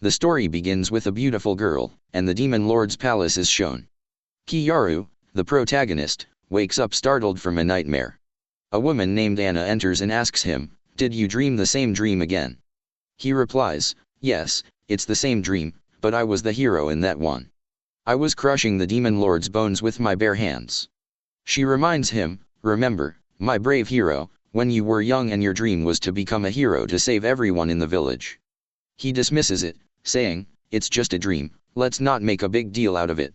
The story begins with a beautiful girl, and the demon lord's palace is shown. Kiyaru, the protagonist, wakes up startled from a nightmare. A woman named Anna enters and asks him, "Did you dream the same dream again?" He replies, "Yes, it's the same dream, but I was the hero in that one. I was crushing the demon lord's bones with my bare hands." She reminds him, "Remember, my brave hero, when you were young and your dream was to become a hero to save everyone in the village." He dismisses it, saying, "It's just a dream, let's not make a big deal out of it."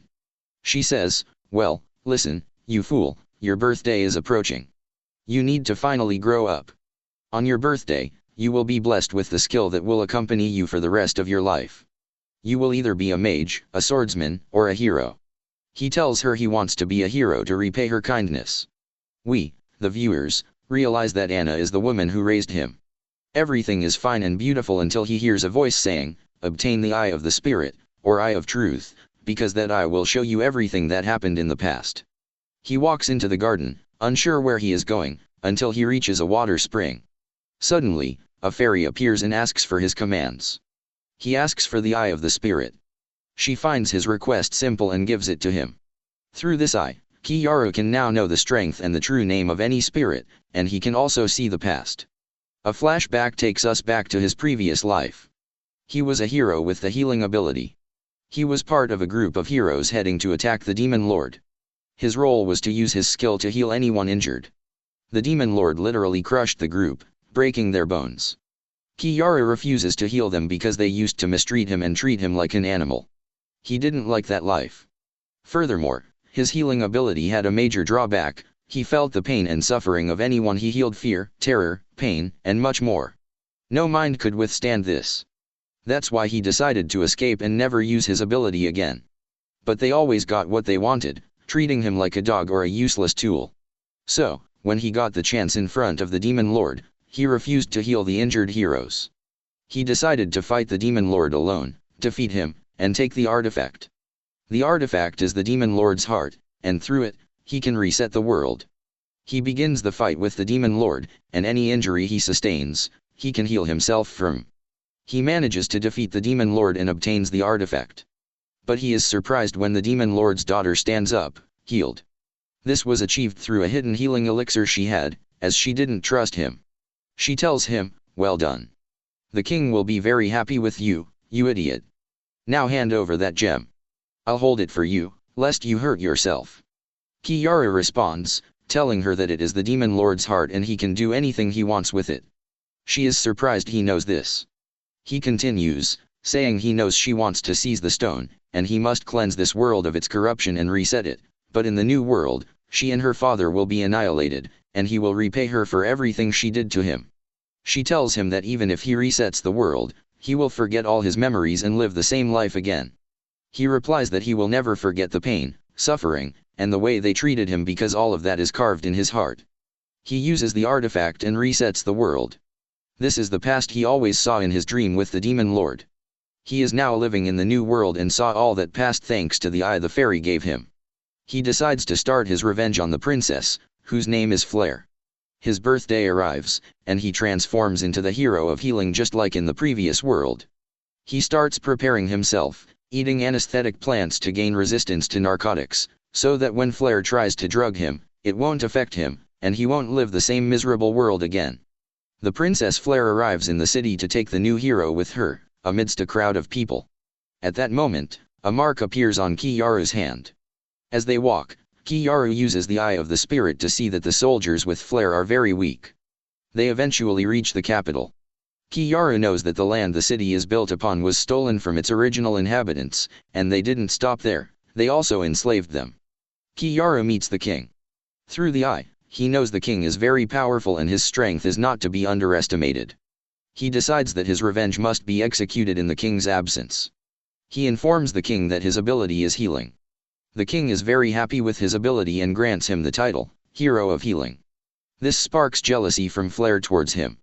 She says, "Well, listen, you fool, your birthday is approaching. You need to finally grow up. On your birthday, you will be blessed with the skill that will accompany you for the rest of your life. You will either be a mage, a swordsman, or a hero." He tells her he wants to be a hero to repay her kindness. We, the viewers, realize that Anna is the woman who raised him. Everything is fine and beautiful until he hears a voice saying, "Obtain the eye of the spirit, or eye of truth, because that eye will show you everything that happened in the past." He walks into the garden, unsure where he is going, until he reaches a water spring. Suddenly, a fairy appears and asks for his commands. He asks for the eye of the spirit. She finds his request simple and gives it to him. Through this eye, Kiyaru can now know the strength and the true name of any spirit, and he can also see the past. A flashback takes us back to his previous life. He was a hero with the healing ability. He was part of a group of heroes heading to attack the demon lord. His role was to use his skill to heal anyone injured. The demon lord literally crushed the group, breaking their bones. Kiyaru refuses to heal them because they used to mistreat him and treat him like an animal. He didn't like that life. Furthermore, his healing ability had a major drawback: he felt the pain and suffering of anyone he healed, fear, terror, pain, and much more. No mind could withstand this. That's why he decided to escape and never use his ability again. But they always got what they wanted, treating him like a dog or a useless tool. So, when he got the chance in front of the demon lord, he refused to heal the injured heroes. He decided to fight the demon lord alone, defeat him, and take the artifact. The artifact is the demon lord's heart, and through it, he can reset the world. He begins the fight with the demon lord, and any injury he sustains, he can heal himself from. He manages to defeat the demon lord and obtains the artifact. But he is surprised when the demon lord's daughter stands up, healed. This was achieved through a hidden healing elixir she had, as she didn't trust him. She tells him, "Well done. The king will be very happy with you, you idiot. Now hand over that gem. I'll hold it for you, lest you hurt yourself." Kiyaru responds, telling her that it is the demon lord's heart and he can do anything he wants with it. She is surprised he knows this. He continues, saying he knows she wants to seize the stone, and he must cleanse this world of its corruption and reset it, but in the new world, she and her father will be annihilated, and he will repay her for everything she did to him. She tells him that even if he resets the world, he will forget all his memories and live the same life again. He replies that he will never forget the pain, suffering, and the way they treated him because all of that is carved in his heart. He uses the artifact and resets the world. This is the past he always saw in his dream with the demon lord. He is now living in the new world and saw all that past thanks to the eye the fairy gave him. He decides to start his revenge on the princess, whose name is Flare. His birthday arrives, and he transforms into the hero of healing just like in the previous world. He starts preparing himself, eating anesthetic plants to gain resistance to narcotics, so that when Flare tries to drug him, it won't affect him, and he won't live the same miserable world again. The Princess Flare arrives in the city to take the new hero with her, amidst a crowd of people. At that moment, a mark appears on Kiyaru's hand. As they walk, Kiyaru uses the eye of the spirit to see that the soldiers with Flare are very weak. They eventually reach the capital. Kiyaru knows that the land the city is built upon was stolen from its original inhabitants, and they didn't stop there, they also enslaved them. Kiyaru meets the king. Through the eye, he knows the king is very powerful and his strength is not to be underestimated. He decides that his revenge must be executed in the king's absence. He informs the king that his ability is healing. The king is very happy with his ability and grants him the title, Hero of Healing. This sparks jealousy from Flare towards him.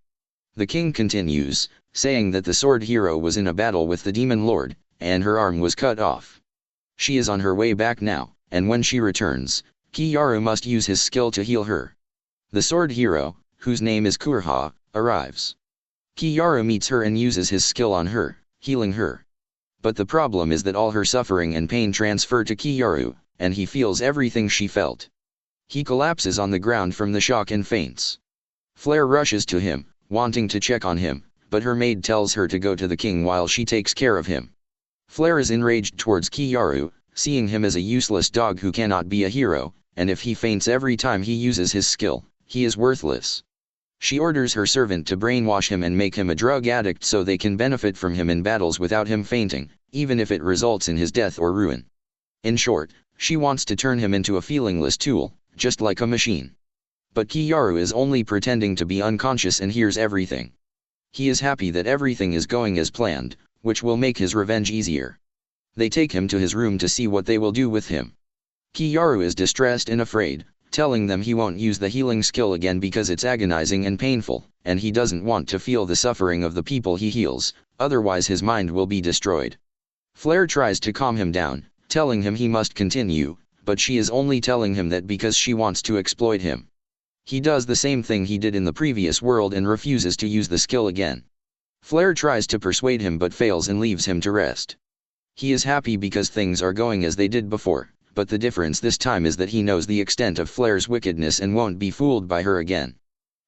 The king continues, saying that the sword hero was in a battle with the demon lord, and her arm was cut off. She is on her way back now, and when she returns, Kiyaru must use his skill to heal her. The sword hero, whose name is Kurha, arrives. Kiyaru meets her and uses his skill on her, healing her. But the problem is that all her suffering and pain transfer to Kiyaru, and he feels everything she felt. He collapses on the ground from the shock and faints. Flare rushes to him, wanting to check on him, but her maid tells her to go to the king while she takes care of him. Flare is enraged towards Kiyaru, seeing him as a useless dog who cannot be a hero, and if he faints every time he uses his skill, he is worthless. She orders her servant to brainwash him and make him a drug addict so they can benefit from him in battles without him fainting, even if it results in his death or ruin. In short, she wants to turn him into a feelingless tool, just like a machine. But Kiyaru is only pretending to be unconscious and hears everything. He is happy that everything is going as planned, which will make his revenge easier. They take him to his room to see what they will do with him. Kiyaru is distressed and afraid, telling them he won't use the healing skill again because it's agonizing and painful, and he doesn't want to feel the suffering of the people he heals, otherwise his mind will be destroyed. Flare tries to calm him down, telling him he must continue, but she is only telling him that because she wants to exploit him. He does the same thing he did in the previous world and refuses to use the skill again. Flare tries to persuade him but fails and leaves him to rest. He is happy because things are going as they did before, but the difference this time is that he knows the extent of Flare's wickedness and won't be fooled by her again.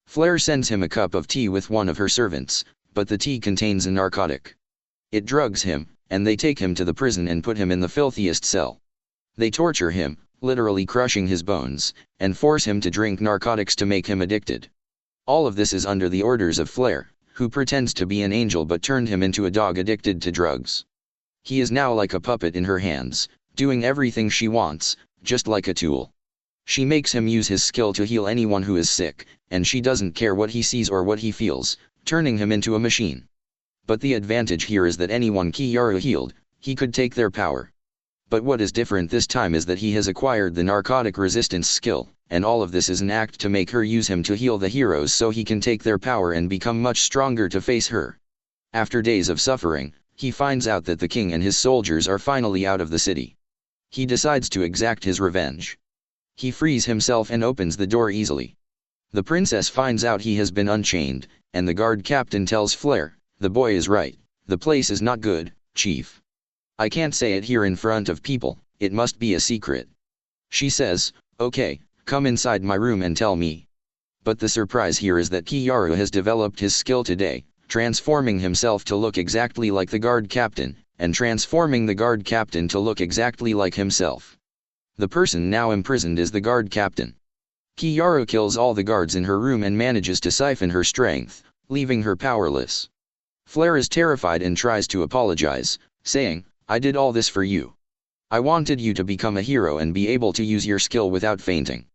Flare sends him a cup of tea with one of her servants, but the tea contains a narcotic. It drugs him, and they take him to the prison and put him in the filthiest cell. They torture him, literally crushing his bones, and force him to drink narcotics to make him addicted. All of this is under the orders of Flare, who pretends to be an angel but turned him into a dog addicted to drugs. He is now like a puppet in her hands, doing everything she wants, just like a tool. She makes him use his skill to heal anyone who is sick, and she doesn't care what he sees or what he feels, turning him into a machine. But the advantage here is that anyone Kiyaru healed, he could take their power. But what is different this time is that he has acquired the narcotic resistance skill, and all of this is an act to make her use him to heal the heroes so he can take their power and become much stronger to face her. After days of suffering, he finds out that the king and his soldiers are finally out of the city. He decides to exact his revenge. He frees himself and opens the door easily. The princess finds out he has been unchained, and the guard captain tells Flare, "The boy is right, the place is not good, chief. I can't say it here in front of people, it must be a secret." She says, "Okay, come inside my room and tell me." But the surprise here is that Kiyaru has developed his skill today, transforming himself to look exactly like the guard captain, and transforming the guard captain to look exactly like himself. The person now imprisoned is the guard captain. Kiyaru kills all the guards in her room and manages to siphon her strength, leaving her powerless. Flare is terrified and tries to apologize, saying, "I did all this for you. I wanted you to become a hero and be able to use your skill without fainting."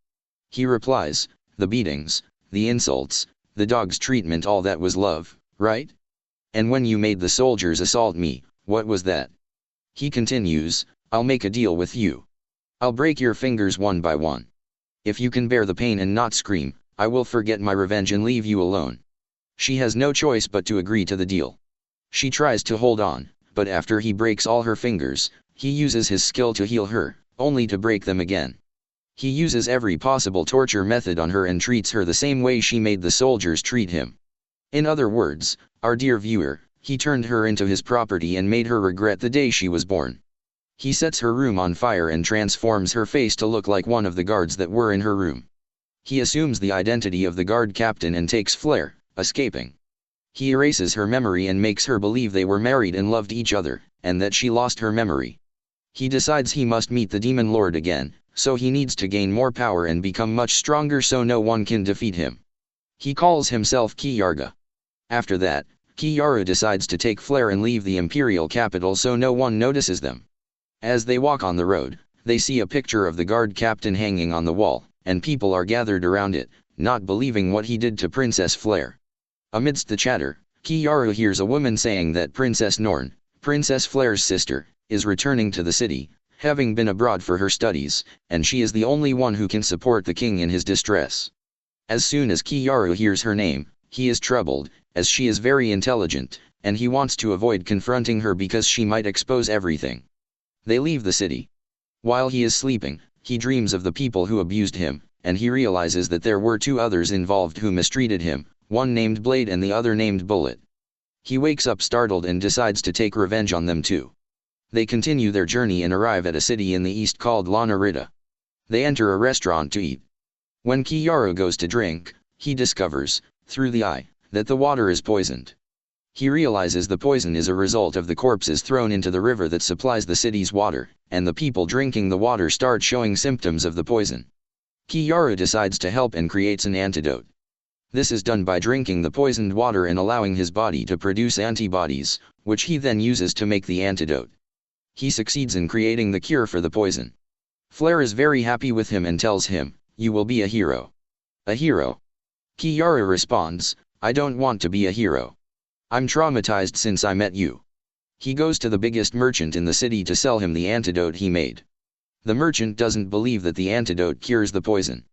He replies, "The beatings, the insults, the dog's treatment, all that was love, right? And when you made the soldiers assault me, what was that?" He continues, "I'll make a deal with you. I'll break your fingers one by one. If you can bear the pain and not scream, I will forget my revenge and leave you alone." She has no choice but to agree to the deal. She tries to hold on, but after he breaks all her fingers, he uses his skill to heal her, only to break them again. He uses every possible torture method on her and treats her the same way she made the soldiers treat him. In other words, our dear viewer, he turned her into his property and made her regret the day she was born. He sets her room on fire and transforms her face to look like one of the guards that were in her room. He assumes the identity of the guard captain and takes Flare, escaping. He erases her memory and makes her believe they were married and loved each other, and that she lost her memory. He decides he must meet the Demon Lord again, so he needs to gain more power and become much stronger so no one can defeat him. He calls himself Kiyarga. After that, Kiyaru decides to take Flare and leave the imperial capital so no one notices them. As they walk on the road, they see a picture of the guard captain hanging on the wall, and people are gathered around it, not believing what he did to Princess Flare. Amidst the chatter, Kiyaru hears a woman saying that Princess Norn, Princess Flare's sister, is returning to the city, having been abroad for her studies, and she is the only one who can support the king in his distress. As soon as Kiyaru hears her name, he is troubled, as she is very intelligent, and he wants to avoid confronting her because she might expose everything. They leave the city. While he is sleeping, he dreams of the people who abused him, and he realizes that there were two others involved who mistreated him, one named Blade and the other named Bullet. He wakes up startled and decides to take revenge on them too. They continue their journey and arrive at a city in the east called La Narita. They enter a restaurant to eat. When Kiyaru goes to drink, he discovers, through the eye, that the water is poisoned. He realizes the poison is a result of the corpses thrown into the river that supplies the city's water, and the people drinking the water start showing symptoms of the poison. Kiyaru decides to help and creates an antidote. This is done by drinking the poisoned water and allowing his body to produce antibodies, which he then uses to make the antidote. He succeeds in creating the cure for the poison. Flare is very happy with him and tells him, "You will be a hero." "A hero?" Kiyaru responds, "I don't want to be a hero. I'm traumatized since I met you." He goes to the biggest merchant in the city to sell him the antidote he made. The merchant doesn't believe that the antidote cures the poison.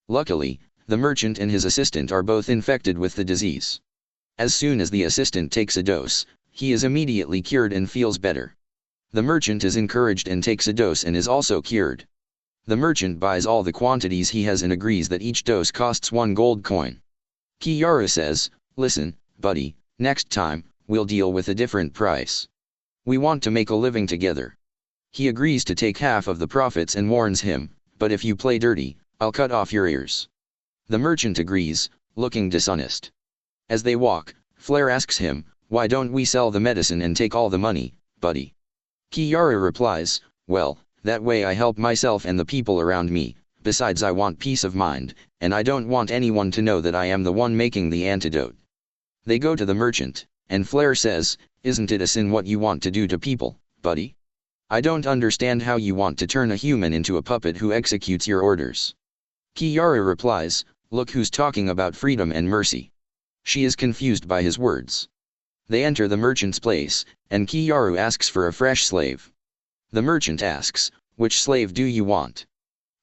Luckily, the merchant and his assistant are both infected with the disease. As soon as the assistant takes a dose, he is immediately cured and feels better. The merchant is encouraged and takes a dose and is also cured. The merchant buys all the quantities he has and agrees that each dose costs 1 gold coin. Kiyaru says, "Listen, buddy, next time, we'll deal with a different price. We want to make a living together." He agrees to take half of the profits and warns him, "But if you play dirty, I'll cut off your ears." The merchant agrees, looking dishonest. As they walk, Flare asks him, "Why don't we sell the medicine and take all the money, buddy?" Kiyaru replies, "Well, that way I help myself and the people around me, besides I want peace of mind, and I don't want anyone to know that I am the one making the antidote." They go to the merchant, and Flare says, "Isn't it a sin what you want to do to people, buddy? I don't understand how you want to turn a human into a puppet who executes your orders." Kiyaru replies, "Look who's talking about freedom and mercy." She is confused by his words. They enter the merchant's place, and Kiyaru asks for a fresh slave. The merchant asks, "Which slave do you want?"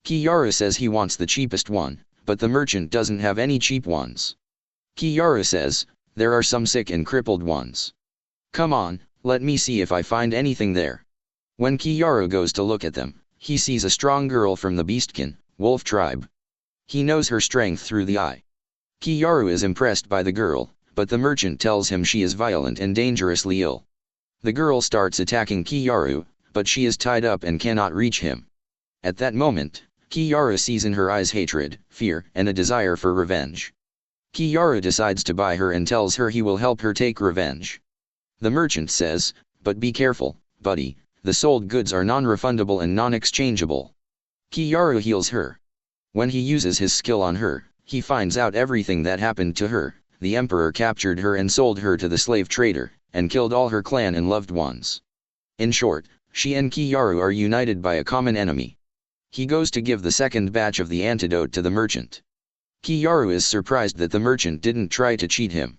Kiyaru says he wants the cheapest one, but the merchant doesn't have any cheap ones. Kiyaru says, "There are some sick and crippled ones. Come on, let me see if I find anything there." When Kiyaru goes to look at them, he sees a strong girl from the Beastkin, wolf tribe. He knows her strength through the eye. Kiyaru is impressed by the girl, but the merchant tells him she is violent and dangerously ill. The girl starts attacking Kiyaru, but she is tied up and cannot reach him. At that moment, Kiyaru sees in her eyes hatred, fear, and a desire for revenge. Kiyaru decides to buy her and tells her he will help her take revenge. The merchant says, "But be careful, buddy, the sold goods are non-refundable and non-exchangeable." Kiyaru heals her. When he uses his skill on her, he finds out everything that happened to her. The emperor captured her and sold her to the slave trader, and killed all her clan and loved ones. In short, she and Kiyaru are united by a common enemy. He goes to give the second batch of the antidote to the merchant. Kiyaru is surprised that the merchant didn't try to cheat him.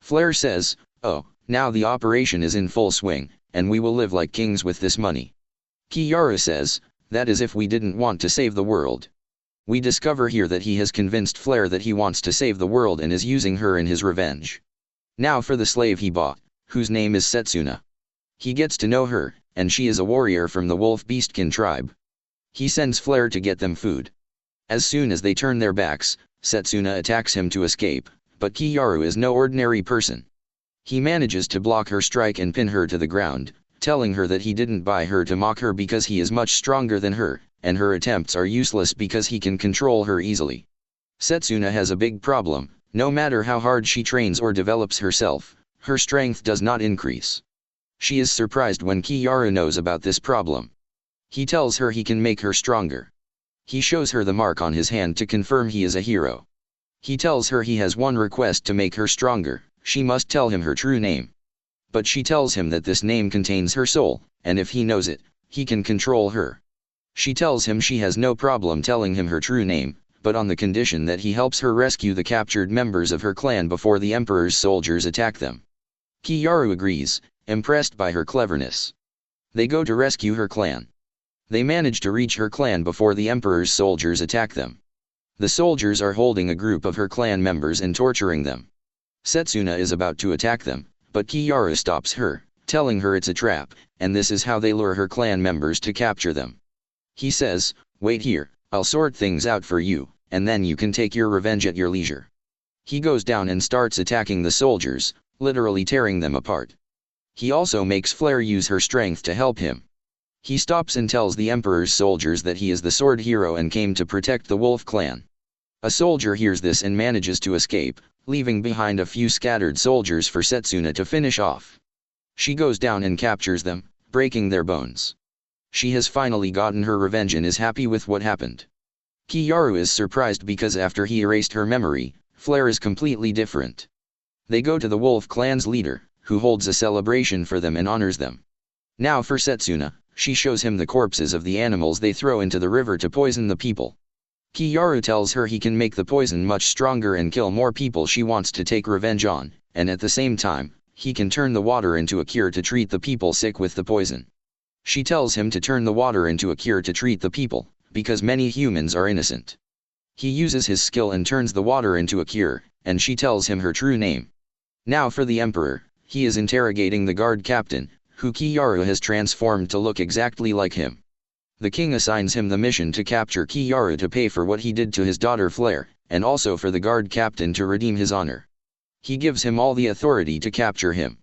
Flare says, "Oh, now the operation is in full swing, and we will live like kings with this money." Kiyaru says, "That is if we didn't want to save the world." We discover here that he has convinced Flare that he wants to save the world and is using her in his revenge. Now for the slave he bought, whose name is Setsuna. He gets to know her, and she is a warrior from the Wolf Beastkin tribe. He sends Flare to get them food. As soon as they turn their backs, Setsuna attacks him to escape, but Kiyaru is no ordinary person. He manages to block her strike and pin her to the ground, telling her that he didn't buy her to mock her because he is much stronger than her, and her attempts are useless because he can control her easily. Setsuna has a big problem. No matter how hard she trains or develops herself, her strength does not increase. She is surprised when Kiyaru knows about this problem. He tells her he can make her stronger. He shows her the mark on his hand to confirm he is a hero. He tells her he has one request to make her stronger: she must tell him her true name. But she tells him that this name contains her soul, and if he knows it, he can control her. She tells him she has no problem telling him her true name, but on the condition that he helps her rescue the captured members of her clan before the Emperor's soldiers attack them. Kiyaru agrees, impressed by her cleverness. They go to rescue her clan. They manage to reach her clan before the Emperor's soldiers attack them. The soldiers are holding a group of her clan members and torturing them. Setsuna is about to attack them, but Kiyaru stops her, telling her it's a trap, and this is how they lure her clan members to capture them. He says, "Wait here, I'll sort things out for you, and then you can take your revenge at your leisure." He goes down and starts attacking the soldiers, literally tearing them apart. He also makes Flare use her strength to help him. He stops and tells the Emperor's soldiers that he is the sword hero and came to protect the Wolf clan. A soldier hears this and manages to escape, leaving behind a few scattered soldiers for Setsuna to finish off. She goes down and captures them, breaking their bones. She has finally gotten her revenge and is happy with what happened. Kiyaru is surprised because after he erased her memory, Flare is completely different. They go to the Wolf clan's leader, who holds a celebration for them and honors them. Now for Setsuna, she shows him the corpses of the animals they throw into the river to poison the people. Kiyaru tells her he can make the poison much stronger and kill more people she wants to take revenge on, and at the same time, he can turn the water into a cure to treat the people sick with the poison. She tells him to turn the water into a cure to treat the people, because many humans are innocent. He uses his skill and turns the water into a cure, and she tells him her true name. Now for the Emperor, he is interrogating the guard captain, who Kiyaru has transformed to look exactly like him. The king assigns him the mission to capture Kiyaru to pay for what he did to his daughter Flare, and also for the guard captain to redeem his honor. He gives him all the authority to capture him.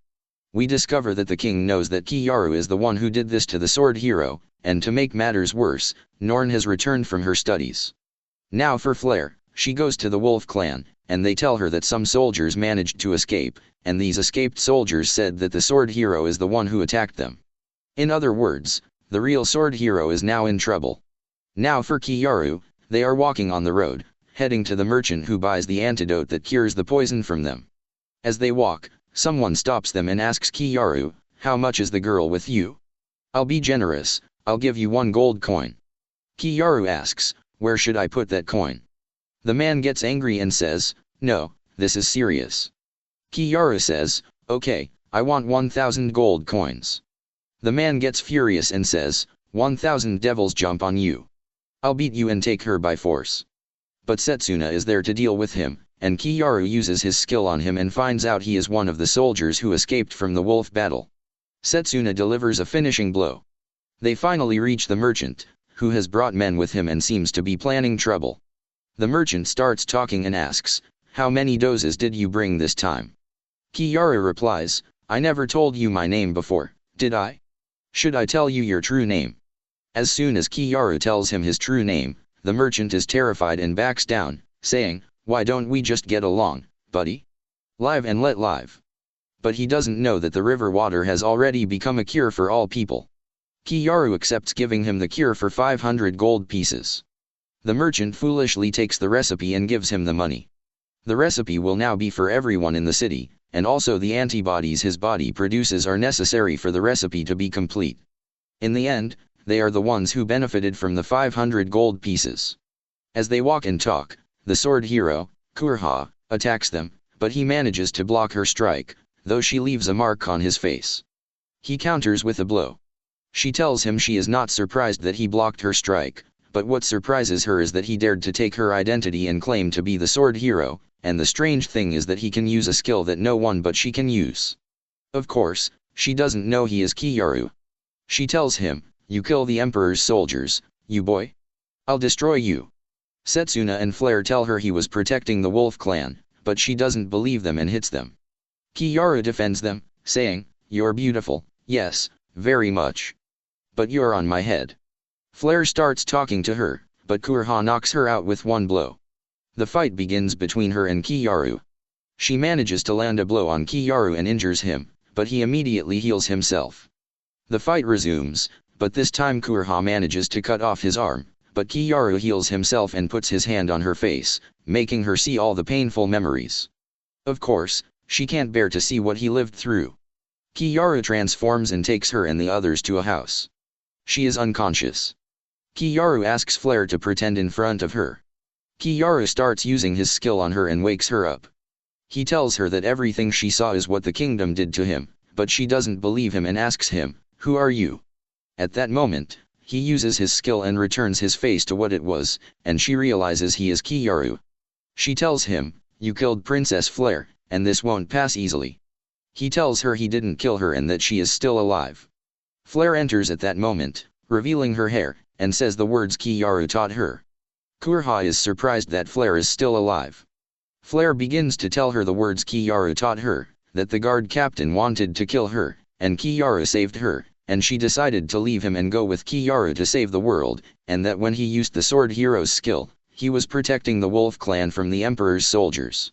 We discover that the king knows that Kiyaru is the one who did this to the sword hero, and to make matters worse, Norn has returned from her studies. Now for Flare, she goes to the Wolf clan, and they tell her that some soldiers managed to escape, and these escaped soldiers said that the sword hero is the one who attacked them. In other words, the real sword hero is now in trouble. Now for Kiyaru, they are walking on the road, heading to the merchant who buys the antidote that cures the poison from them. As they walk, someone stops them and asks Kiyaru, "How much is the girl with you?" "I'll be generous, I'll give you 1 gold coin." Kiyaru asks, "Where should I put that coin?" The man gets angry and says, "No, this is serious." Kiyaru says, "Okay, I want 1,000 gold coins." The man gets furious and says, 1,000 devils jump on you. I'll beat you and take her by force." But Setsuna is there to deal with him, and Kiyaru uses his skill on him and finds out he is one of the soldiers who escaped from the wolf battle. Setsuna delivers a finishing blow. They finally reach the merchant, who has brought men with him and seems to be planning trouble. The merchant starts talking and asks, "How many doses did you bring this time?" Kiyaru replies, "I never told you my name before, did I? Should I tell you your true name?" As soon as Kiyaru tells him his true name, the merchant is terrified and backs down, saying, "Why don't we just get along, buddy? Live and let live." But he doesn't know that the river water has already become a cure for all people. Kiyaru accepts giving him the cure for 500 gold pieces. The merchant foolishly takes the recipe and gives him the money. The recipe will now be for everyone in the city, and also the antibodies his body produces are necessary for the recipe to be complete. In the end, they are the ones who benefited from the 500 gold pieces. As they walk and talk, the sword hero, Kurha, attacks them, but he manages to block her strike, though she leaves a mark on his face. He counters with a blow. She tells him she is not surprised that he blocked her strike, but what surprises her is that he dared to take her identity and claim to be the sword hero, and the strange thing is that he can use a skill that no one but she can use. Of course, she doesn't know he is Kiyaru. She tells him, "You kill the Emperor's soldiers, you boy. I'll destroy you." Setsuna and Flare tell her he was protecting the Wolf clan, but she doesn't believe them and hits them. Kiyaru defends them, saying, "You're beautiful, yes, very much. But you're on my head." Flare starts talking to her, but Kurha knocks her out with 1 blow. The fight begins between her and Kiyaru. She manages to land a blow on Kiyaru and injures him, but he immediately heals himself. The fight resumes, but this time Kurha manages to cut off his arm, but Kiyaru heals himself and puts his hand on her face, making her see all the painful memories. Of course, she can't bear to see what he lived through. Kiyaru transforms and takes her and the others to a house. She is unconscious. Kiyaru asks Flare to pretend in front of her. Kiyaru starts using his skill on her and wakes her up. He tells her that everything she saw is what the kingdom did to him, but she doesn't believe him and asks him, "Who are you?" At that moment, he uses his skill and returns his face to what it was, and she realizes he is Kiyaru. She tells him, "You killed Princess Flare, and this won't pass easily." He tells her he didn't kill her and that she is still alive. Flare enters at that moment, revealing her hair, and says the words Kiyaru taught her. Kurha is surprised that Flare is still alive. Flare begins to tell her the words Kiyaru taught her, that the guard captain wanted to kill her, and Kiyaru saved her, and she decided to leave him and go with Kiyaru to save the world, and that when he used the sword hero's skill, he was protecting the wolf clan from the emperor's soldiers.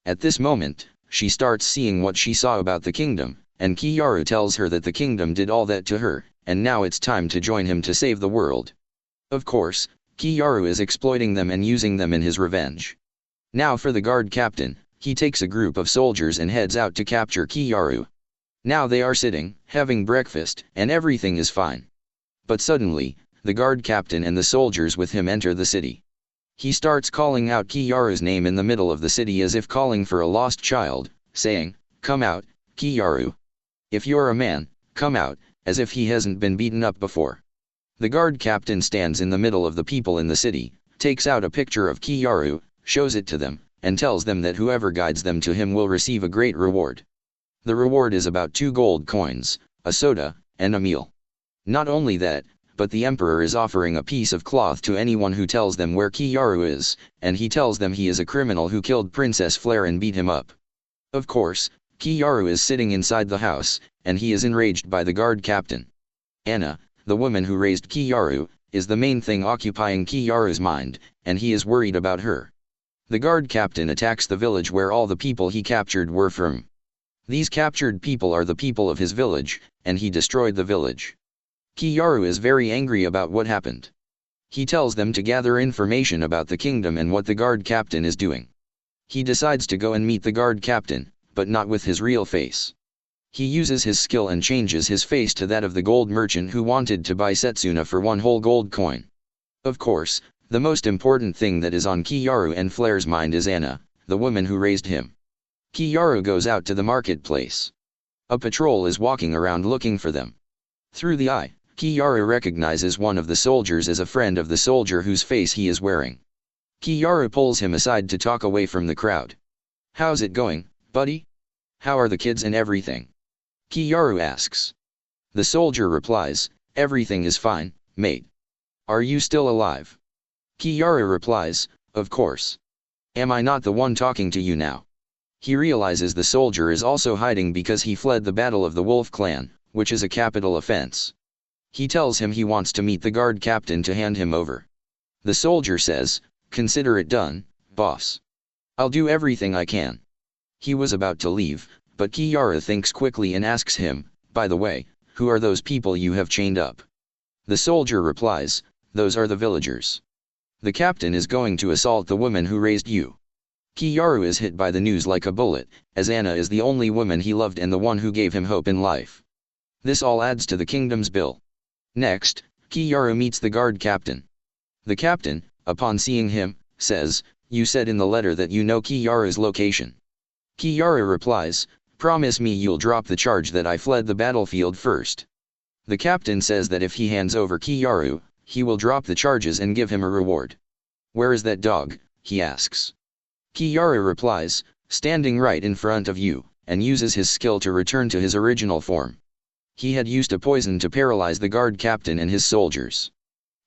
At this moment, she starts seeing what she saw about the kingdom, and Kiyaru tells her that the kingdom did all that to her, and now it's time to join him to save the world. Of course, Kiyaru is exploiting them and using them in his revenge. Now for the guard captain, he takes a group of soldiers and heads out to capture Kiyaru. Now they are sitting, having breakfast, and everything is fine. But suddenly, the guard captain and the soldiers with him enter the city. He starts calling out Kiyaru's name in the middle of the city as if calling for a lost child, saying, "Come out, Kiyaru. If you're a man, come out," as if he hasn't been beaten up before. The guard captain stands in the middle of the people in the city, takes out a picture of Kiyaru, shows it to them, and tells them that whoever guides them to him will receive a great reward. The reward is about 2 gold coins, a soda, and a meal. Not only that, but the emperor is offering a piece of cloth to anyone who tells them where Kiyaru is, and he tells them he is a criminal who killed Princess Flare and beat him up. Of course, Kiyaru is sitting inside the house, and he is enraged by the guard captain. Anna, the woman who raised Kiyaru, is the main thing occupying Kiyaru's mind, and he is worried about her. The guard captain attacks the village where all the people he captured were from. These captured people are the people of his village, and he destroyed the village. Kiyaru is very angry about what happened. He tells them to gather information about the kingdom and what the guard captain is doing. He decides to go and meet the guard captain, but not with his real face. He uses his skill and changes his face to that of the gold merchant who wanted to buy Setsuna for 1 whole gold coin. Of course, the most important thing that is on Kiyaru and Flare's mind is Anna, the woman who raised him. Kiyaru goes out to the marketplace. A patrol is walking around looking for them. Through the eye, Kiyaru recognizes one of the soldiers as a friend of the soldier whose face he is wearing. Kiyaru pulls him aside to talk away from the crowd. "How's it going, buddy? How are the kids and everything?" Kiyaru asks. The soldier replies, "Everything is fine, mate. Are you still alive?" Kiyaru replies, "Of course. Am I not the one talking to you now?" He realizes the soldier is also hiding because he fled the battle of the Wolf Clan, which is a capital offense. He tells him he wants to meet the guard captain to hand him over. The soldier says, "Consider it done, boss. I'll do everything I can." He was about to leave, but Kiyaru thinks quickly and asks him, "By the way, who are those people you have chained up?" The soldier replies, "Those are the villagers. The captain is going to assault the woman who raised you." Kiyaru is hit by the news like a bullet, as Anna is the only woman he loved and the one who gave him hope in life. This all adds to the kingdom's bill. Next, Kiyaru meets the guard captain. The captain, upon seeing him, says, "You said in the letter that you know Kiyaru's location." Kiyaru replies, "Promise me you'll drop the charge that I fled the battlefield first." The captain says that if he hands over Kiyaru, he will drop the charges and give him a reward. "Where is that dog?" he asks. Kiyaru replies, "Standing right in front of you," and uses his skill to return to his original form. He had used a poison to paralyze the guard captain and his soldiers.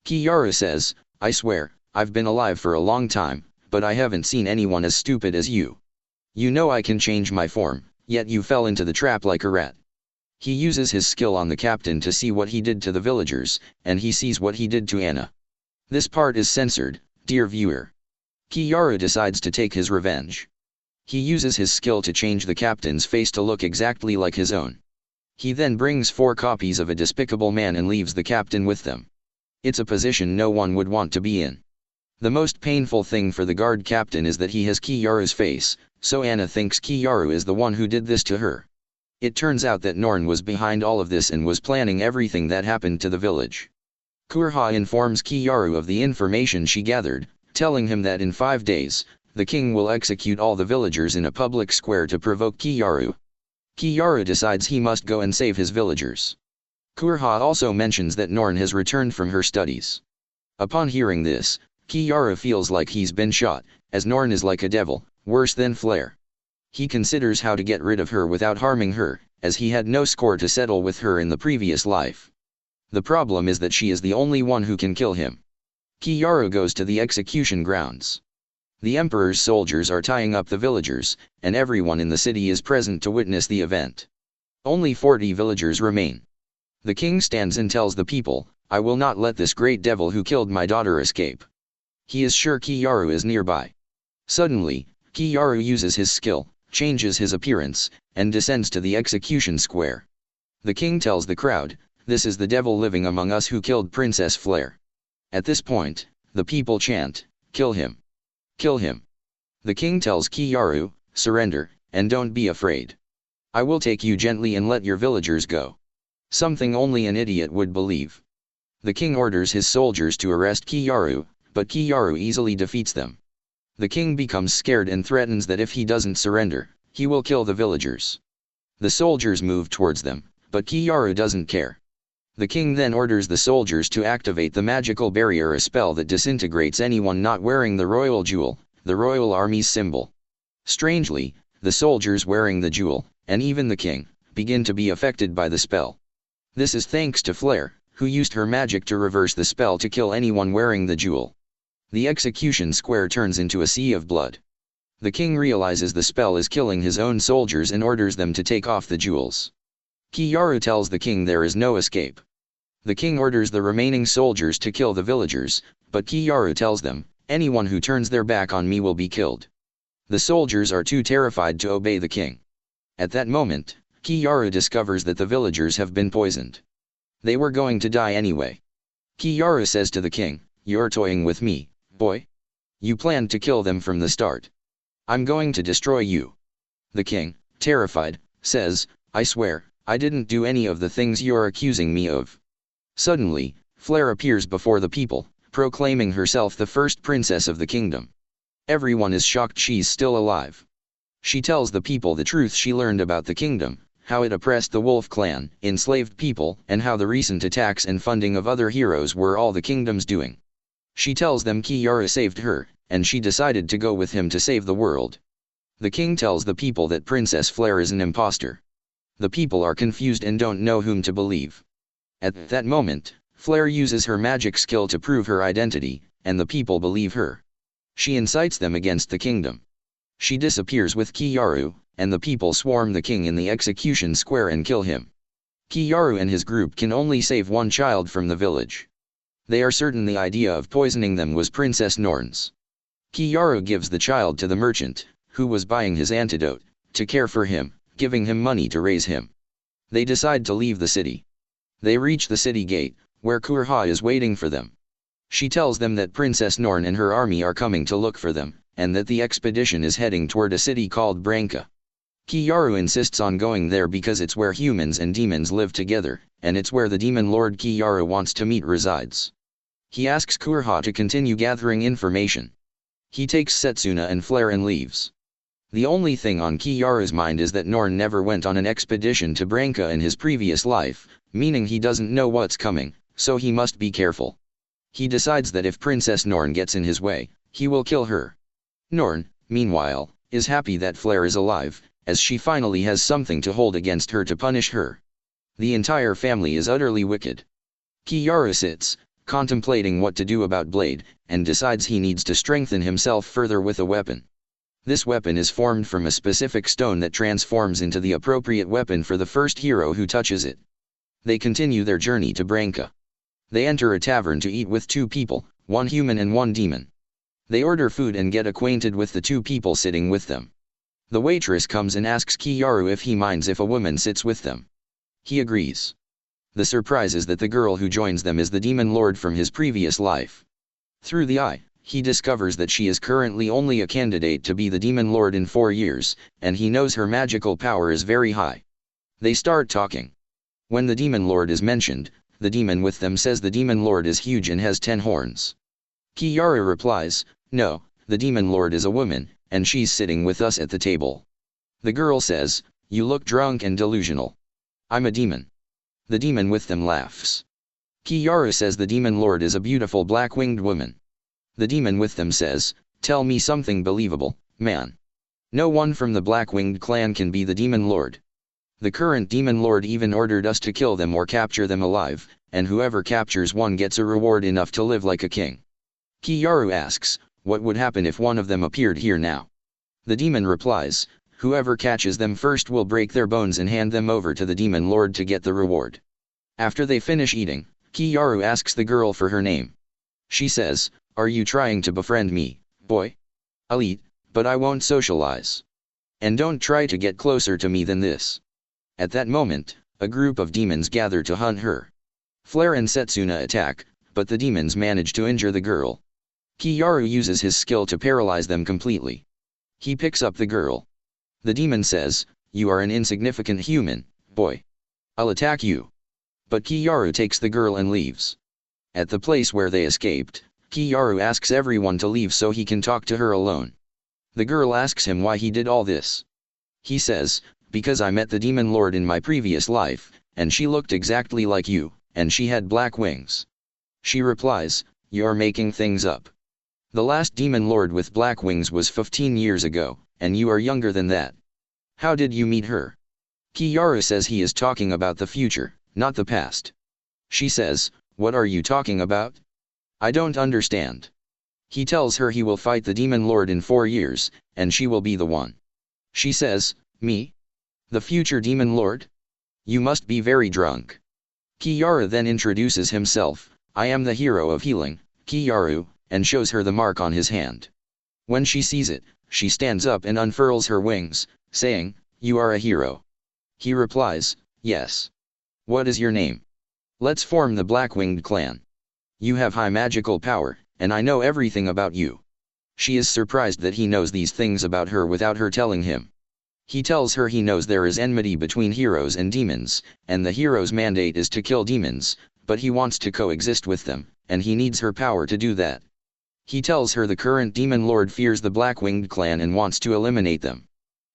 Kiyaru says, "I swear, I've been alive for a long time, but I haven't seen anyone as stupid as you. You know I can change my form, yet you fell into the trap like a rat." He uses his skill on the captain to see what he did to the villagers, and he sees what he did to Anna. This part is censored, dear viewer. Kiyaru decides to take his revenge. He uses his skill to change the captain's face to look exactly like his own. He then brings 4 copies of a despicable man and leaves the captain with them. It's a position no one would want to be in. The most painful thing for the guard captain is that he has Kiyaru's face, so Anna thinks Kiyaru is the one who did this to her. It turns out that Norn was behind all of this and was planning everything that happened to the village. Kurha informs Kiyaru of the information she gathered, telling him that in 5 days, the king will execute all the villagers in a public square to provoke Kiyaru. Kiyaru decides he must go and save his villagers. Kurha also mentions that Norn has returned from her studies. Upon hearing this, Kiyaru feels like he's been shot, as Norn is like a devil, worse than Flare. He considers how to get rid of her without harming her, as he had no score to settle with her in the previous life. The problem is that she is the only one who can kill him. Kiyaru goes to the execution grounds. The emperor's soldiers are tying up the villagers, and everyone in the city is present to witness the event. Only 40 villagers remain. The king stands and tells the people, "I will not let this great devil who killed my daughter escape." He is sure Kiyaru is nearby. Suddenly, Kiyaru uses his skill, changes his appearance, and descends to the execution square. The king tells the crowd, "This is the devil living among us who killed Princess Flare." At this point, the people chant, "Kill him! Kill him!" The king tells Kiyaru, "Surrender, and don't be afraid. I will take you gently and let your villagers go." Something only an idiot would believe. The king orders his soldiers to arrest Kiyaru, but Kiyaru easily defeats them. The king becomes scared and threatens that if he doesn't surrender, he will kill the villagers. The soldiers move towards them, but Kiyaru doesn't care. The king then orders the soldiers to activate the magical barrier, a spell that disintegrates anyone not wearing the royal jewel, the royal army's symbol. Strangely, the soldiers wearing the jewel, and even the king, begin to be affected by the spell. This is thanks to Flare, who used her magic to reverse the spell to kill anyone wearing the jewel. The execution square turns into a sea of blood. The king realizes the spell is killing his own soldiers and orders them to take off the jewels. Kiyaru tells the king there is no escape. The king orders the remaining soldiers to kill the villagers, but Kiyaru tells them, "Anyone who turns their back on me will be killed." The soldiers are too terrified to obey the king. At that moment, Kiyaru discovers that the villagers have been poisoned. They were going to die anyway. Kiyaru says to the king, "You're toying with me, boy. You planned to kill them from the start. I'm going to destroy you." The king, terrified, says, "I swear, I didn't do any of the things you're accusing me of." Suddenly, Flare appears before the people, proclaiming herself the first princess of the kingdom. Everyone is shocked she's still alive. She tells the people the truth she learned about the kingdom, how it oppressed the Wolf Clan, enslaved people, and how the recent attacks and funding of other heroes were all the kingdom's doing. She tells them Kiyaru saved her, and she decided to go with him to save the world. The king tells the people that Princess Flare is an imposter. The people are confused and don't know whom to believe. At that moment, Flare uses her magic skill to prove her identity, and the people believe her. She incites them against the kingdom. She disappears with Kiyaru, and the people swarm the king in the execution square and kill him. Kiyaru and his group can only save one child from the village. They are certain the idea of poisoning them was Princess Norn's. Kiyaru gives the child to the merchant, who was buying his antidote, to care for him, giving him money to raise him. They decide to leave the city. They reach the city gate, where Kurha is waiting for them. She tells them that Princess Norn and her army are coming to look for them, and that the expedition is heading toward a city called Branka. Kiyaru insists on going there because it's where humans and demons live together, and it's where the demon lord Kiyaru wants to meet resides. He asks Kurha to continue gathering information. He takes Setsuna and Flare and leaves. The only thing on Kiyaru's mind is that Norn never went on an expedition to Branka in his previous life, meaning he doesn't know what's coming, so he must be careful. He decides that if Princess Norn gets in his way, he will kill her. Norn, meanwhile, is happy that Flare is alive, as she finally has something to hold against her to punish her. The entire family is utterly wicked. Kiyaru sits, contemplating what to do about Blade, and decides he needs to strengthen himself further with a weapon. This weapon is formed from a specific stone that transforms into the appropriate weapon for the first hero who touches it. They continue their journey to Branka. They enter a tavern to eat with two people, one human and one demon. They order food and get acquainted with the two people sitting with them. The waitress comes and asks Kiyaru if he minds if a woman sits with them. He agrees. The surprise is that the girl who joins them is the demon lord from his previous life. Through the eye, he discovers that she is currently only a candidate to be the demon lord in 4 years, and he knows her magical power is very high. They start talking. When the demon lord is mentioned, the demon with them says the demon lord is huge and has 10 horns. Kiyaru replies, "No, the demon lord is a woman, and she's sitting with us at the table." The girl says, "You look drunk and delusional. I'm a demon." The demon with them laughs. Kiyaru says the demon lord is a beautiful black-winged woman. The demon with them says, "Tell me something believable, man. No one from the black-winged clan can be the demon lord. The current demon lord even ordered us to kill them or capture them alive, and whoever captures one gets a reward enough to live like a king." Kiyaru asks, "What would happen if one of them appeared here now?" The demon replies, Whoever catches them first will break their bones and hand them over to the demon lord to get the reward. After they finish eating, Kiyaru asks the girl for her name. She says, "Are you trying to befriend me, boy? I'll eat, but I won't socialize. And don't try to get closer to me than this." At that moment, a group of demons gather to hunt her. Flare and Setsuna attack, but the demons manage to injure the girl. Kiyaru uses his skill to paralyze them completely. He picks up the girl. The demon says, "You are an insignificant human, boy. I'll attack you." But Kiyaru takes the girl and leaves. At the place where they escaped, Kiyaru asks everyone to leave so he can talk to her alone. The girl asks him why he did all this. He says, "Because I met the demon lord in my previous life, and she looked exactly like you, and she had black wings." She replies, "You're making things up. The last demon lord with black wings was 15 years ago, and you are younger than that. How did you meet her?" Kiyaru says he is talking about the future, not the past. She says, "What are you talking about? I don't understand." He tells her he will fight the demon lord in 4 years, and she will be the one. She says, "Me? The future demon lord? You must be very drunk." Kiyaru then introduces himself, "I am the hero of healing, Kiyaru," and shows her the mark on his hand. When she sees it, she stands up and unfurls her wings, saying, "You are a hero." He replies, "Yes. What is your name? Let's form the Black-Winged Clan. You have high magical power, and I know everything about you." She is surprised that he knows these things about her without her telling him. He tells her he knows there is enmity between heroes and demons, and the hero's mandate is to kill demons, but he wants to coexist with them, and he needs her power to do that. He tells her the current demon lord fears the Black-Winged Clan and wants to eliminate them.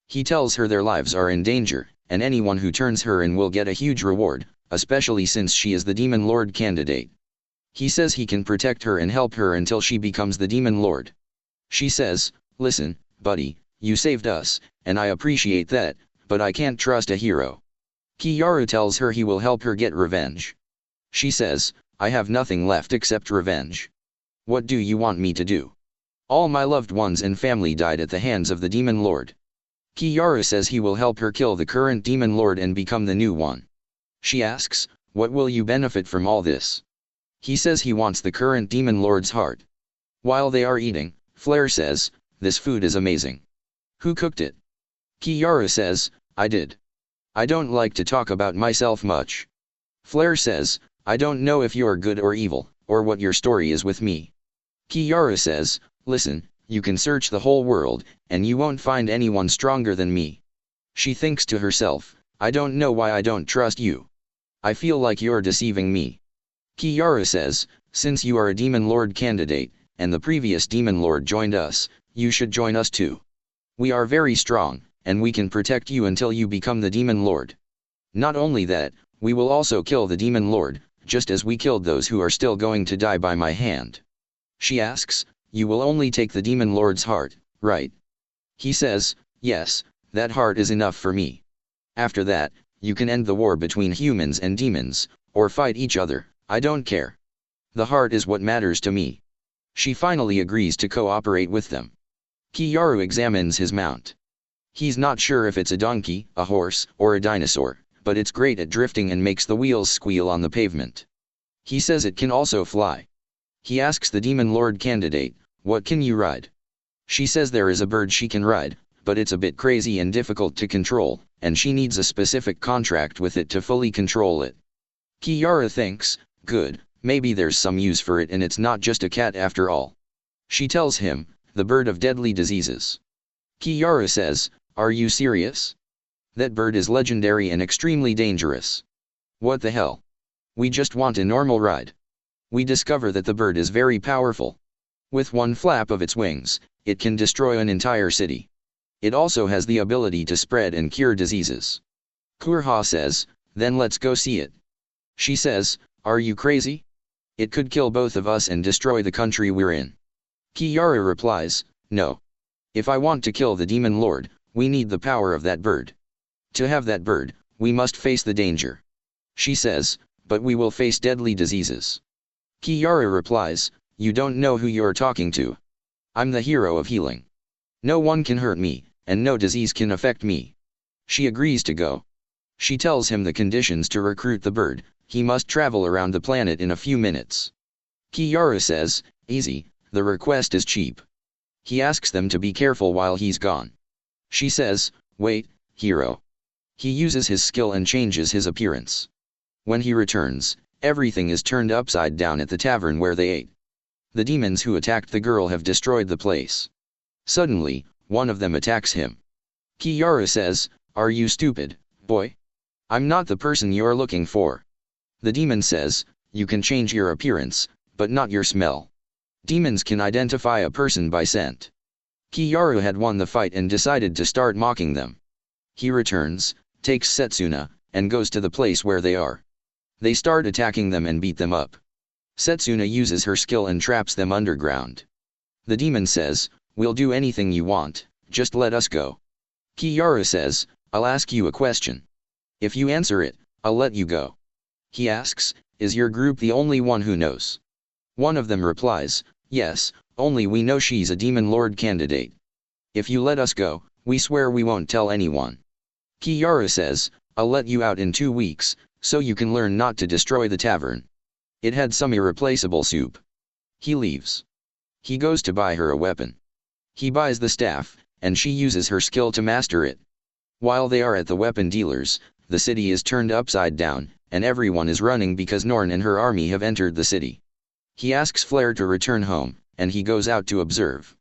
He tells her their lives are in danger, and anyone who turns her in will get a huge reward, especially since she is the demon lord candidate. He says he can protect her and help her until she becomes the demon lord. She says, "Listen, buddy, you saved us, and I appreciate that, but I can't trust a hero." Kiyaru tells her he will help her get revenge. She says, "I have nothing left except revenge. What do you want me to do? All my loved ones and family died at the hands of the demon lord." Kiyaru says he will help her kill the current demon lord and become the new one. She asks, "What will you benefit from all this?" He says he wants the current demon lord's heart. While they are eating, Flare says, "This food is amazing. Who cooked it?" Kiyaru says, "I did. I don't like to talk about myself much." Flare says, "I don't know if you're good or evil, or what your story is with me." Kiyaru says, "Listen, you can search the whole world, and you won't find anyone stronger than me." She thinks to herself, "I don't know why I don't trust you. I feel like you're deceiving me." Kiyaru says, "Since you are a demon lord candidate, and the previous demon lord joined us, you should join us too. We are very strong, and we can protect you until you become the demon lord. Not only that, we will also kill the demon lord, just as we killed those who are still going to die by my hand." She asks, "You will only take the demon lord's heart, right?" He says, "Yes, that heart is enough for me. After that, you can end the war between humans and demons, or fight each other, I don't care. The heart is what matters to me." She finally agrees to cooperate with them. Kiyaru examines his mount. He's not sure if it's a donkey, a horse, or a dinosaur, but it's great at drifting and makes the wheels squeal on the pavement. He says it can also fly. He asks the demon lord candidate, "What can you ride?" She says there is a bird she can ride, but it's a bit crazy and difficult to control, and she needs a specific contract with it to fully control it. Kiyaru thinks, "Good, maybe there's some use for it and it's not just a cat after all." She tells him, "The bird of deadly diseases." Kiyaru says, "Are you serious? That bird is legendary and extremely dangerous. What the hell? We just want a normal ride." We discover that the bird is very powerful. With one flap of its wings, it can destroy an entire city. It also has the ability to spread and cure diseases. Kurha says, "Then let's go see it." She says, "Are you crazy? It could kill both of us and destroy the country we're in." Kiyaru replies, "No. If I want to kill the demon lord, we need the power of that bird. To have that bird, we must face the danger." She says, "But we will face deadly diseases." Kiyaru replies, "You don't know who you're talking to. I'm the hero of healing. No one can hurt me, and no disease can affect me. She agrees to go. She tells him the conditions to recruit the bird: he must travel around the planet in a few minutes. Kiyaru says, easy, the request is cheap. He asks them to be careful while he's gone. She says, wait, hero. He uses his skill and changes his appearance. When he returns, everything is turned upside down at the tavern where they ate. The demons who attacked the girl have destroyed the place. Suddenly, one of them attacks him. Kiyaru says, are you stupid, boy? I'm not the person you're looking for. The demon says, you can change your appearance, but not your smell. Demons can identify a person by scent. Kiyaru had won the fight and decided to start mocking them. He returns, takes Setsuna, and goes to the place where they are. They start attacking them and beat them up. Setsuna uses her skill and traps them underground. The demon says, we'll do anything you want, just let us go. Kiyaru says, I'll ask you a question. If you answer it, I'll let you go. He asks, is your group the only one who knows? One of them replies, yes, only we know she's a demon lord candidate. If you let us go, we swear we won't tell anyone. Kiyaru says, I'll let you out in 2 weeks, so you can learn not to destroy the tavern. It had some irreplaceable soup. He leaves. He goes to buy her a weapon. He buys the staff, and she uses her skill to master it. While they are at the weapon dealers, the city is turned upside down, and everyone is running because Norn and her army have entered the city. He asks Flare to return home, and he goes out to observe.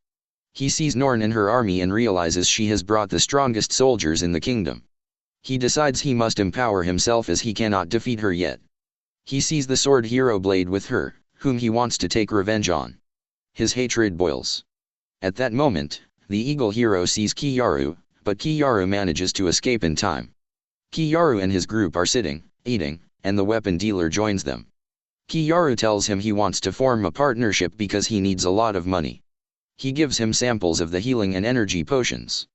He sees Norn and her army and realizes she has brought the strongest soldiers in the kingdom. He decides he must empower himself as he cannot defeat her yet. He sees the sword hero Blade with her, whom he wants to take revenge on. His hatred boils. At that moment, the eagle hero sees Kiyaru, but Kiyaru manages to escape in time. Kiyaru and his group are sitting, eating, and the weapon dealer joins them. Kiyaru tells him he wants to form a partnership because he needs a lot of money. He gives him samples of the healing and energy potions.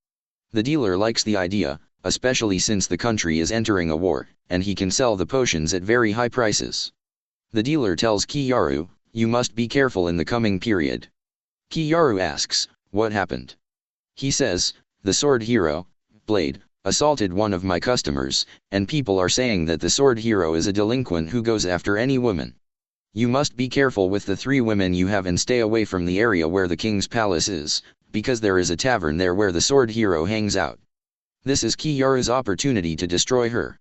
The dealer likes the idea, especially since the country is entering a war, and he can sell the potions at very high prices. The dealer tells Kiyaru, you must be careful in the coming period. Kiyaru asks, what happened? He says, the sword hero, Blade, assaulted one of my customers, and people are saying that the sword hero is a delinquent who goes after any woman. You must be careful with the 3 women you have and stay away from the area where the king's palace is, because there is a tavern there where the sword hero hangs out. This is Kiyaru's opportunity to destroy her.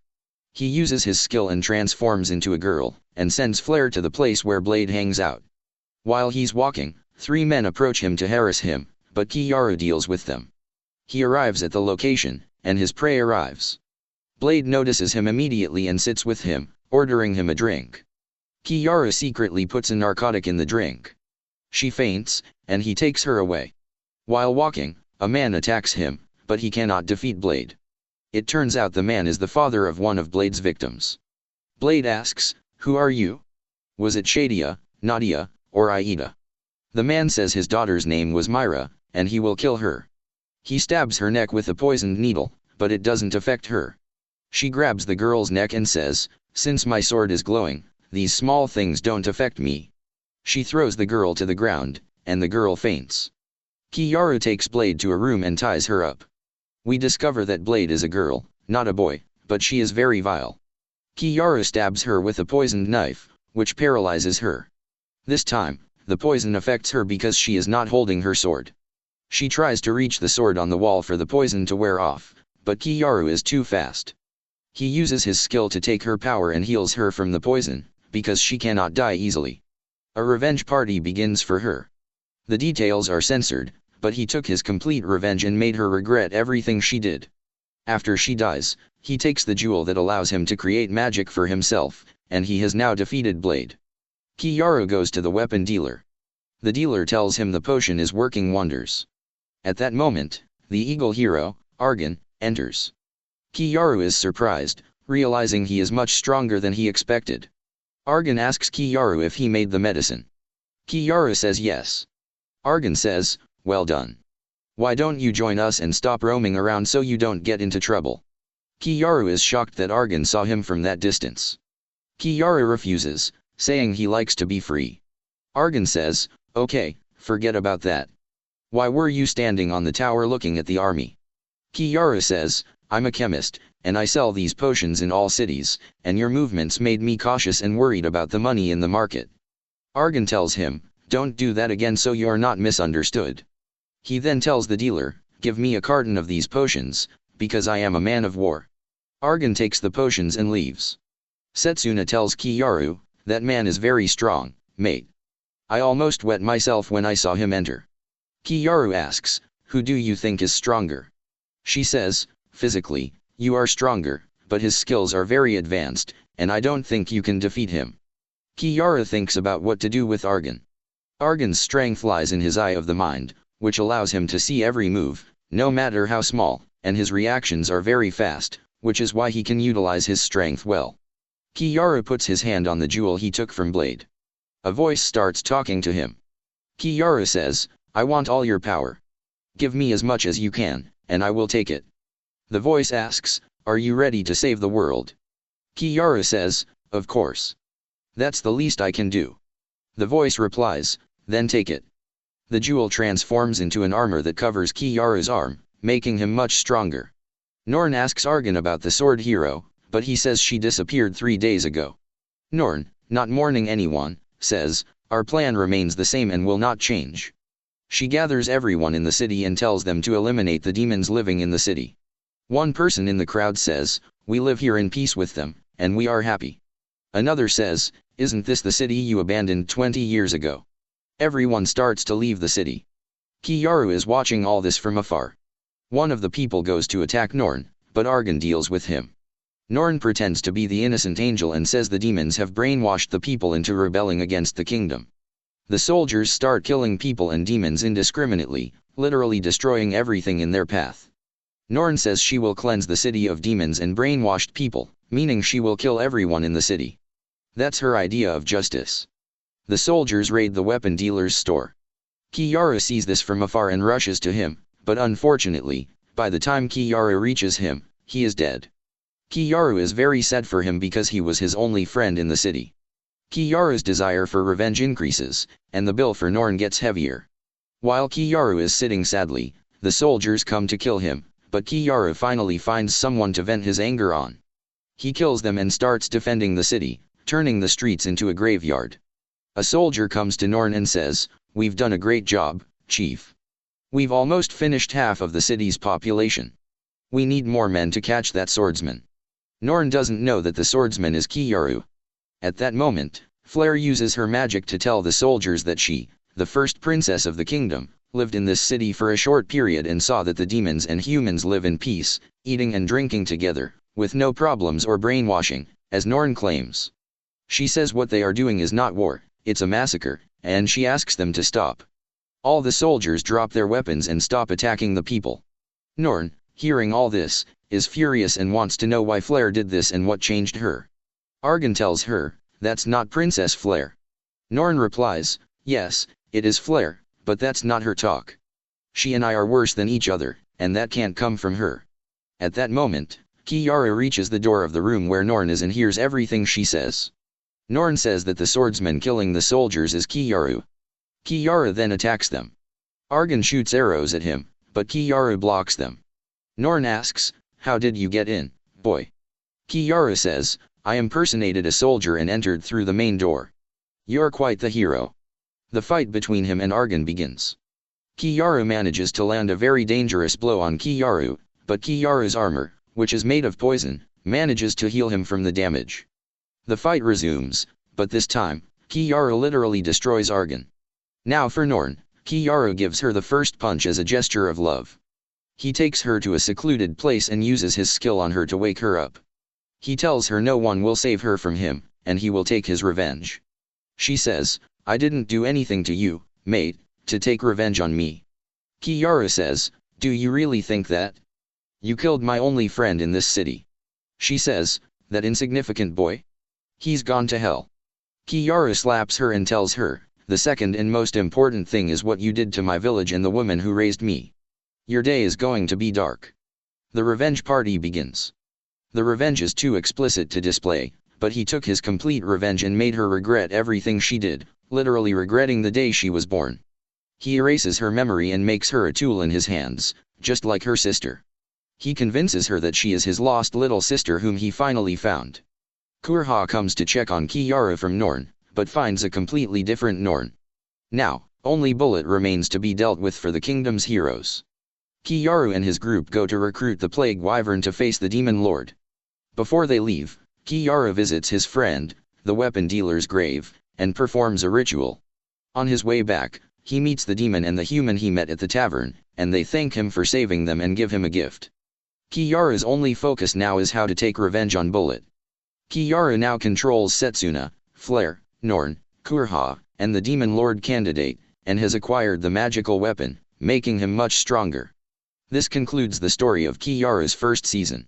He uses his skill and transforms into a girl, and sends Flare to the place where Blade hangs out. While he's walking, 3 men approach him to harass him, but Kiyaru deals with them. He arrives at the location, and his prey arrives. Blade notices him immediately and sits with him, ordering him a drink. Kiyaru secretly puts a narcotic in the drink. She faints, and he takes her away. While walking, a man attacks him, but he cannot defeat Blade. It turns out the man is the father of one of Blade's victims. Blade asks, who are you? Was it Shadia, Nadia, or Aida? The man says his daughter's name was Myra, and he will kill her. He stabs her neck with a poisoned needle, but it doesn't affect her. She grabs the girl's neck and says, since my sword is glowing, these small things don't affect me. She throws the girl to the ground, and the girl faints. Kiyaru takes Blade to a room and ties her up. We discover that Blade is a girl, not a boy, but she is very vile. Kiyaru stabs her with a poisoned knife, which paralyzes her. This time, the poison affects her because she is not holding her sword. She tries to reach the sword on the wall for the poison to wear off, but Kiyaru is too fast. He uses his skill to take her power and heals her from the poison, because she cannot die easily. A revenge party begins for her. The details are censored, but he took his complete revenge and made her regret everything she did. After she dies, he takes the jewel that allows him to create magic for himself, and he has now defeated Blade. Kiyaru goes to the weapon dealer. The dealer tells him the potion is working wonders. At that moment, the eagle hero, Argon, enters. Kiyaru is surprised, realizing he is much stronger than he expected. Argon asks Kiyaru if he made the medicine. Kiyaru says yes. Argon says, well done. Why don't you join us and stop roaming around so you don't get into trouble? Kiyaru is shocked that Argon saw him from that distance. Kiyaru refuses, saying he likes to be free. Argon says, okay, forget about that. Why were you standing on the tower looking at the army? Kiara says, I'm a chemist, and I sell these potions in all cities, and your movements made me cautious and worried about the money in the market. Argan tells him, don't do that again so you're not misunderstood. He then tells the dealer, give me a carton of these potions, because I am a man of war. Argan takes the potions and leaves. Setsuna tells Kiyaru, that man is very strong, mate. I almost wet myself when I saw him enter. Kiyaru asks, who do you think is stronger? She says, physically, you are stronger, but his skills are very advanced, and I don't think you can defeat him. Kiyaru thinks about what to do with Argan. Argan's strength lies in his eye of the mind, which allows him to see every move, no matter how small, and his reactions are very fast, which is why he can utilize his strength well. Kiyaru puts his hand on the jewel he took from Blade. A voice starts talking to him. Kiyaru says, I want all your power. Give me as much as you can, and I will take it. The voice asks, are you ready to save the world? Kiyaru says, of course. That's the least I can do. The voice replies, then take it. The jewel transforms into an armor that covers Kiyaru's arm, making him much stronger. Norn asks Argan about the sword hero, but he says she disappeared 3 days ago. Norn, not mourning anyone, says, our plan remains the same and will not change. She gathers everyone in the city and tells them to eliminate the demons living in the city. One person in the crowd says, we live here in peace with them, and we are happy. Another says, isn't this the city you abandoned 20 years ago? Everyone starts to leave the city. Kiyaru is watching all this from afar. One of the people goes to attack Norn, but Argan deals with him. Norn pretends to be the innocent angel and says the demons have brainwashed the people into rebelling against the kingdom. The soldiers start killing people and demons indiscriminately, literally destroying everything in their path. Norn says she will cleanse the city of demons and brainwashed people, meaning she will kill everyone in the city. That's her idea of justice. The soldiers raid the weapon dealer's store. Kiyaru sees this from afar and rushes to him, but unfortunately, by the time Kiyaru reaches him, he is dead. Kiyaru is very sad for him because he was his only friend in the city. Kiyaru's desire for revenge increases, and the bill for Norn gets heavier. While Kiyaru is sitting sadly, the soldiers come to kill him, but Kiyaru finally finds someone to vent his anger on. He kills them and starts defending the city, turning the streets into a graveyard. A soldier comes to Norn and says, we've done a great job, Chief. We've almost finished half of the city's population. We need more men to catch that swordsman. Norn doesn't know that the swordsman is Kiyaru. At that moment, Flare uses her magic to tell the soldiers that she, the first princess of the kingdom, lived in this city for a short period and saw that the demons and humans live in peace, eating and drinking together, with no problems or brainwashing, as Norn claims. She says what they are doing is not war, it's a massacre, and she asks them to stop. All the soldiers drop their weapons and stop attacking the people. Norn, hearing all this, is furious and wants to know why Flare did this and what changed her. Argan tells her, that's not Princess Flare. Norn replies, yes, it is Flare, but that's not her talk. She and I are worse than each other, and that can't come from her. At that moment, Kiyaru reaches the door of the room where Norn is and hears everything she says. Norn says that the swordsman killing the soldiers is Kiyaru. Kiyaru then attacks them. Argan shoots arrows at him, but Kiyaru blocks them. Norn asks, how did you get in, boy? Kiyaru says, I impersonated a soldier and entered through the main door. You're quite the hero. The fight between him and Argan begins. Kiyaru manages to land a very dangerous blow on Kiyaru, but Kiyaru's armor, which is made of poison, manages to heal him from the damage. The fight resumes, but this time, Kiyaru literally destroys Argan. Now for Norn, Kiyaru gives her the first punch as a gesture of love. He takes her to a secluded place and uses his skill on her to wake her up. He tells her no one will save her from him, and he will take his revenge. She says, I didn't do anything to you, mate, to take revenge on me. Kiyaru says, do you really think that? You killed my only friend in this city. She says, that insignificant boy? He's gone to hell. Kiyaru slaps her and tells her, the second and most important thing is what you did to my village and the woman who raised me. Your day is going to be dark. The revenge party begins. The revenge is too explicit to display, but he took his complete revenge and made her regret everything she did, literally regretting the day she was born. He erases her memory and makes her a tool in his hands, just like her sister. He convinces her that she is his lost little sister whom he finally found. Kurha comes to check on Kiyaru from Norn, but finds a completely different Norn. Now, only Bullet remains to be dealt with for the kingdom's heroes. Kiyaru and his group go to recruit the Plague Wyvern to face the Demon Lord. Before they leave, Kiyaru visits his friend, the weapon dealer's grave, and performs a ritual. On his way back, he meets the demon and the human he met at the tavern, and they thank him for saving them and give him a gift. Kiyaru's only focus now is how to take revenge on Bullet. Kiyaru now controls Setsuna, Flare, Norn, Kurha, and the Demon Lord candidate, and has acquired the magical weapon, making him much stronger. This concludes the story of Kiyaru's first season.